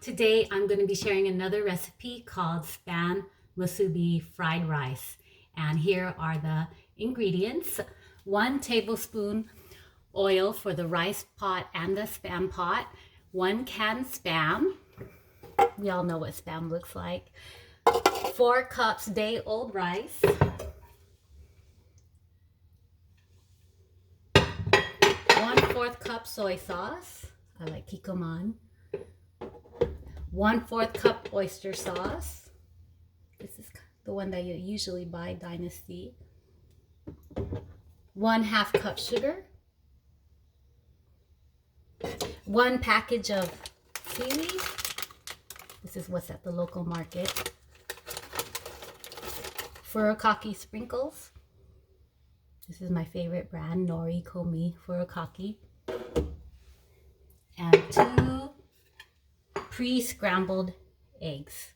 Today I'm going to be sharing another recipe called Spam Musubi fried rice. And here are the ingredients. 1 tablespoon oil for the rice pot and the Spam pot. 1 can Spam. We all know what Spam looks like. 4 cups day-old rice. 1/4 cup soy sauce. I like Kikkoman. 1/4 cup oyster sauce. This is the one that you usually buy, Dynasty. 1/2 cup sugar. 1 package of seaweed. This is what's at the local market. Furikake sprinkles. This is my favorite brand, Nori Komi Furikake. And 2 pre-scrambled eggs.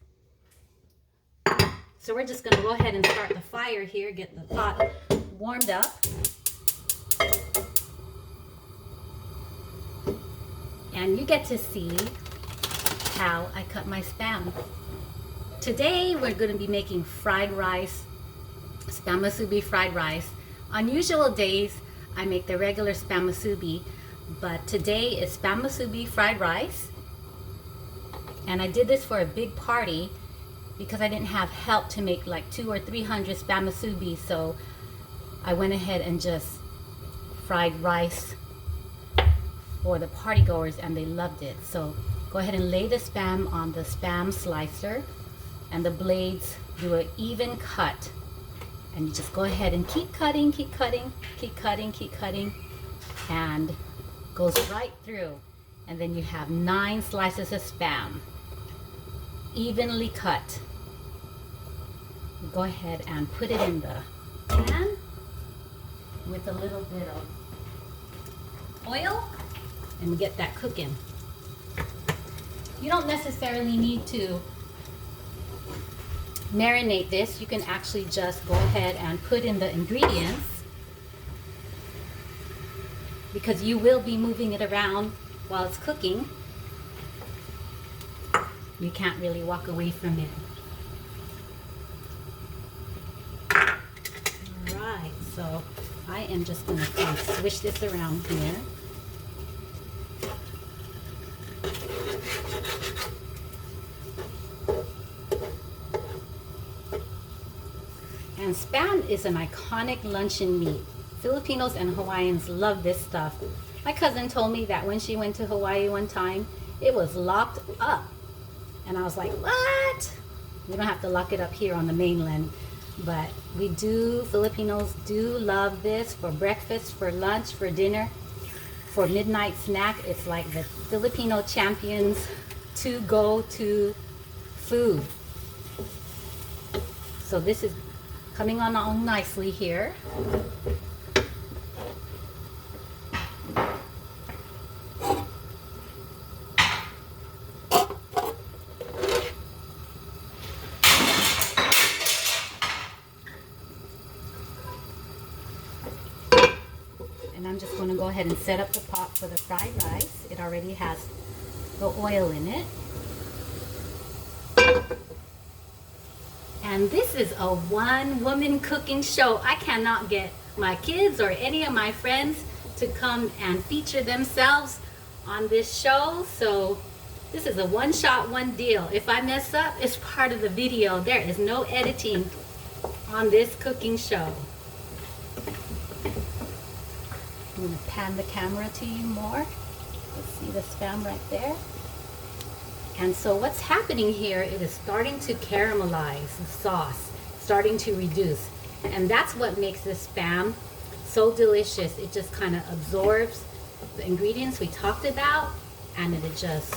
So we're just going to go ahead and start the fire here, get the pot warmed up. And you get to see how I cut my Spam. Today we're going to be making fried rice, Spam musubi fried rice. On usual days I make the regular Spam musubi, but today is Spam musubi fried rice. And I did this for a big party because I didn't have help to make like 200 or 300 Spam musubi, so I went ahead and just fried rice for the party goers and they loved it. So go ahead and lay the Spam on the Spam slicer and the blades do an even cut. And you just go ahead and keep cutting, keep cutting, keep cutting, keep cutting, and goes right through. And then you have 9 slices of Spam, evenly cut. You go ahead and put it in the pan with a little bit of oil and get that cooking. You don't necessarily need to marinate this. You can actually just go ahead and put in the ingredients because you will be moving it around while it's cooking. You can't really walk away from it. Alright, so I am just going to kind of swish this around here. And Spam is an iconic luncheon meat. Filipinos and Hawaiians love this stuff. My cousin told me that when she went to Hawaii one time, it was locked up. And I was like, what? We don't have to lock it up here on the mainland. But we do, Filipinos do love this for breakfast, for lunch, for dinner, for midnight snack. It's like the Filipino champions to go to food. So this is coming on nicely here. And I'm just going to go ahead and set up the pot for the fried rice. It already has the oil in it. And this is a one-woman cooking show. I cannot get my kids or any of my friends to come and feature themselves on this show. So this is a one-shot, one deal. If I mess up, it's part of the video. There is no editing on this cooking show. I'm going to pan the camera to you more. Let's see the Spam right there. And so what's happening here, it is starting to caramelize the sauce, starting to reduce. And that's what makes this Spam so delicious. It just kind of absorbs the ingredients we talked about and it is just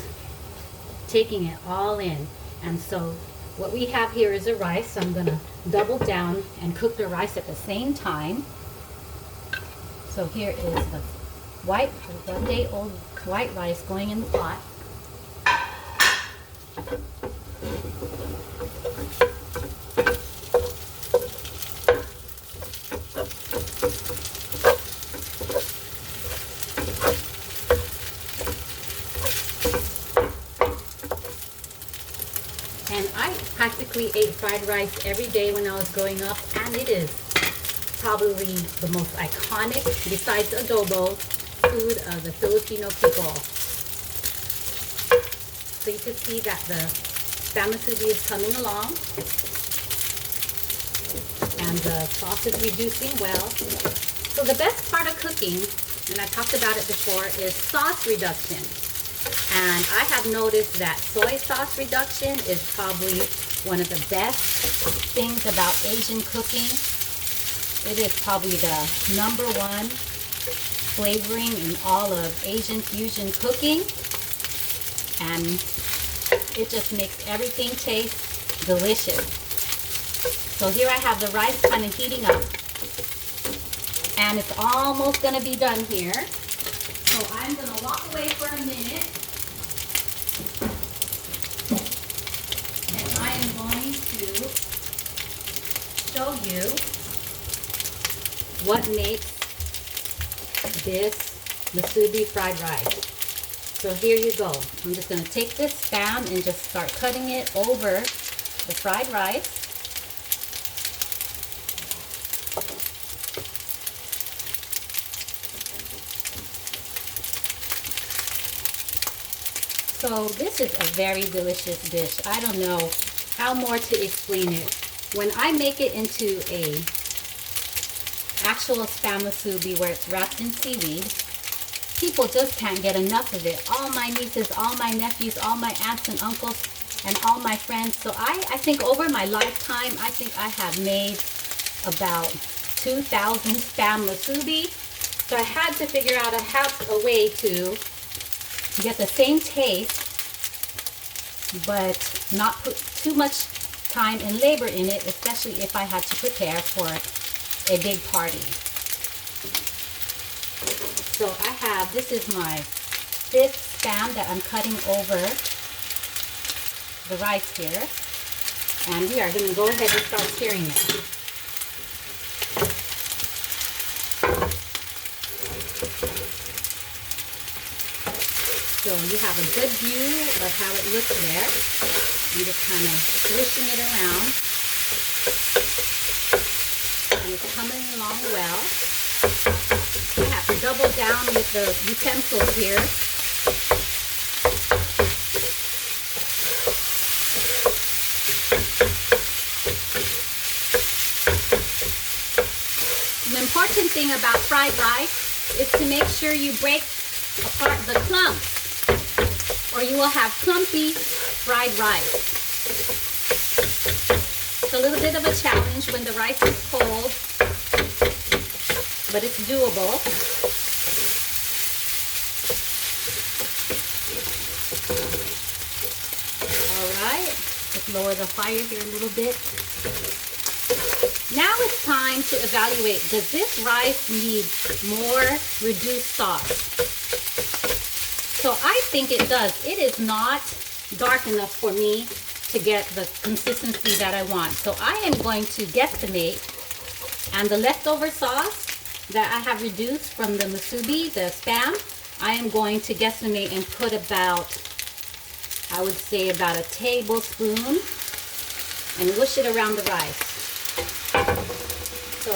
taking it all in. And so what we have here is a rice. So I'm going to double down and cook the rice at the same time. So here is the 1-day-old white rice going in the pot. practically ate fried rice every day when I was growing up, and it is probably the most iconic, besides adobo, food of the Filipino people. So you can see that the spam musubi is coming along, and the sauce is reducing well. So the best part of cooking, and I talked about it before, is sauce reduction. And I have noticed that soy sauce reduction is probably one of the best things about Asian cooking. It is probably the #1 flavoring in all of Asian fusion cooking. And it just makes everything taste delicious. So here I have the rice kind of heating up. And it's almost going to be done here. So I'm going to walk away for a minute. And I am going to show you what makes this musubi fried rice. So here you go. I'm just going to take this spam and just start cutting it over the fried rice. So this is a very delicious dish. I don't know how more to explain it. When I make it into a actual spam musubi where it's wrapped in seaweed, people just can't get enough of it. All my nieces, all my nephews, all my aunts and uncles, and all my friends. So I think over my lifetime, I think I have made about 2,000 spam musubi. So I had to figure out a way to get the same taste, but not put too much time and labor in it, especially if I had to prepare for a big party. So this is my 5th spam that I'm cutting over the rice here, and we are going to go ahead and start searing it. So you have a good view of how it looks there. I'm just kind of swishing it around. And it's coming along well. I have to double down with the utensils here. The important thing about fried rice is to make sure you break apart the clumps, or you will have clumpy fried rice. It's a little bit of a challenge when the rice is cold, but it's doable. Alright, just lower the fire here a little bit. Now it's time to evaluate, does this rice need more reduced sauce? So I think it does. It is not dark enough for me to get the consistency that I want. So I am going to guesstimate, and the leftover sauce that I have reduced from the musubi, the spam, I am going to guesstimate and put about, I would say about a tablespoon, and whoosh it around the rice. So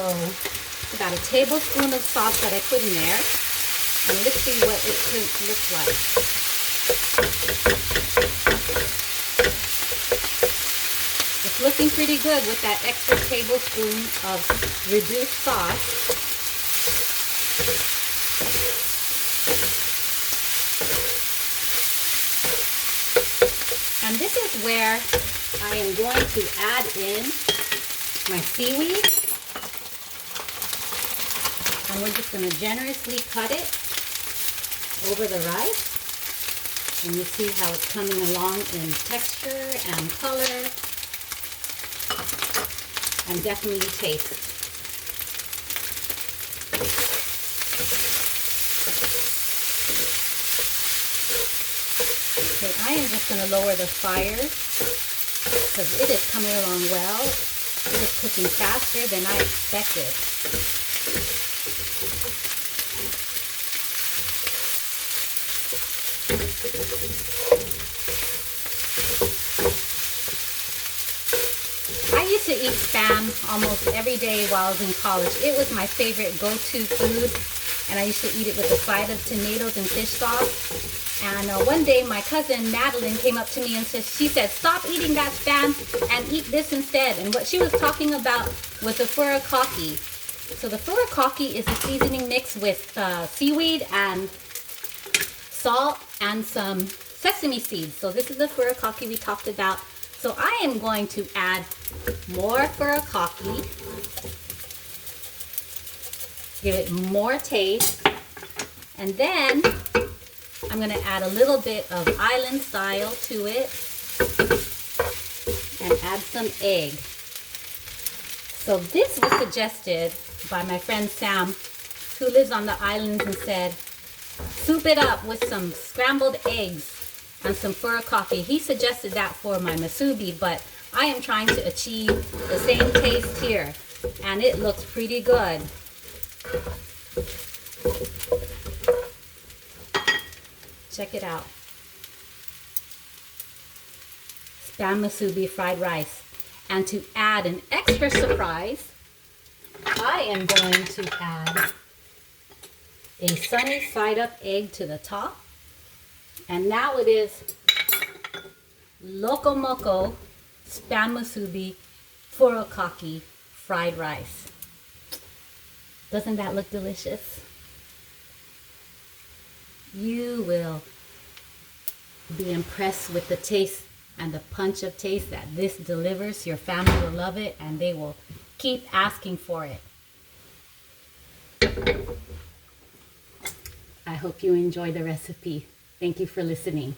about a tablespoon of sauce that I put in there. And let's see what it looks like. It's looking pretty good with that extra tablespoon of reduced sauce. And this is where I am going to add in my seaweed. And we're just going to generously cut it over the rice, and you see how it's coming along in texture and color, and definitely taste. Okay, I am just going to lower the fire because it is coming along well. It is cooking faster than I expected. eat Spam almost every day while I was in college. It was my favorite go-to food, and I used to eat it with a side of tomatoes and fish sauce. And one day my cousin Madeline came up to me and she said, stop eating that Spam and eat this instead. And what she was talking about was the furikake. So the furikake is a seasoning mix with seaweed and salt and some sesame seeds. So this is the furikake we talked about. So I am going to add more furikake, give it more taste, and then I'm going to add a little bit of island style to it and add some egg. So this was suggested by my friend Sam, who lives on the islands, and said, soup it up with some scrambled eggs and some furikake. He suggested that for my musubi, but I am trying to achieve the same taste here, and it looks pretty good. Check it out. Spam musubi fried rice. And to add an extra surprise, I am going to add a sunny side up egg to the top. And now it is Loco Moco Spam Musubi Furikake fried rice. Doesn't that look delicious? You will be impressed with the taste and the punch of taste that this delivers. Your family will love it and they will keep asking for it. I hope you enjoy the recipe. Thank you for listening.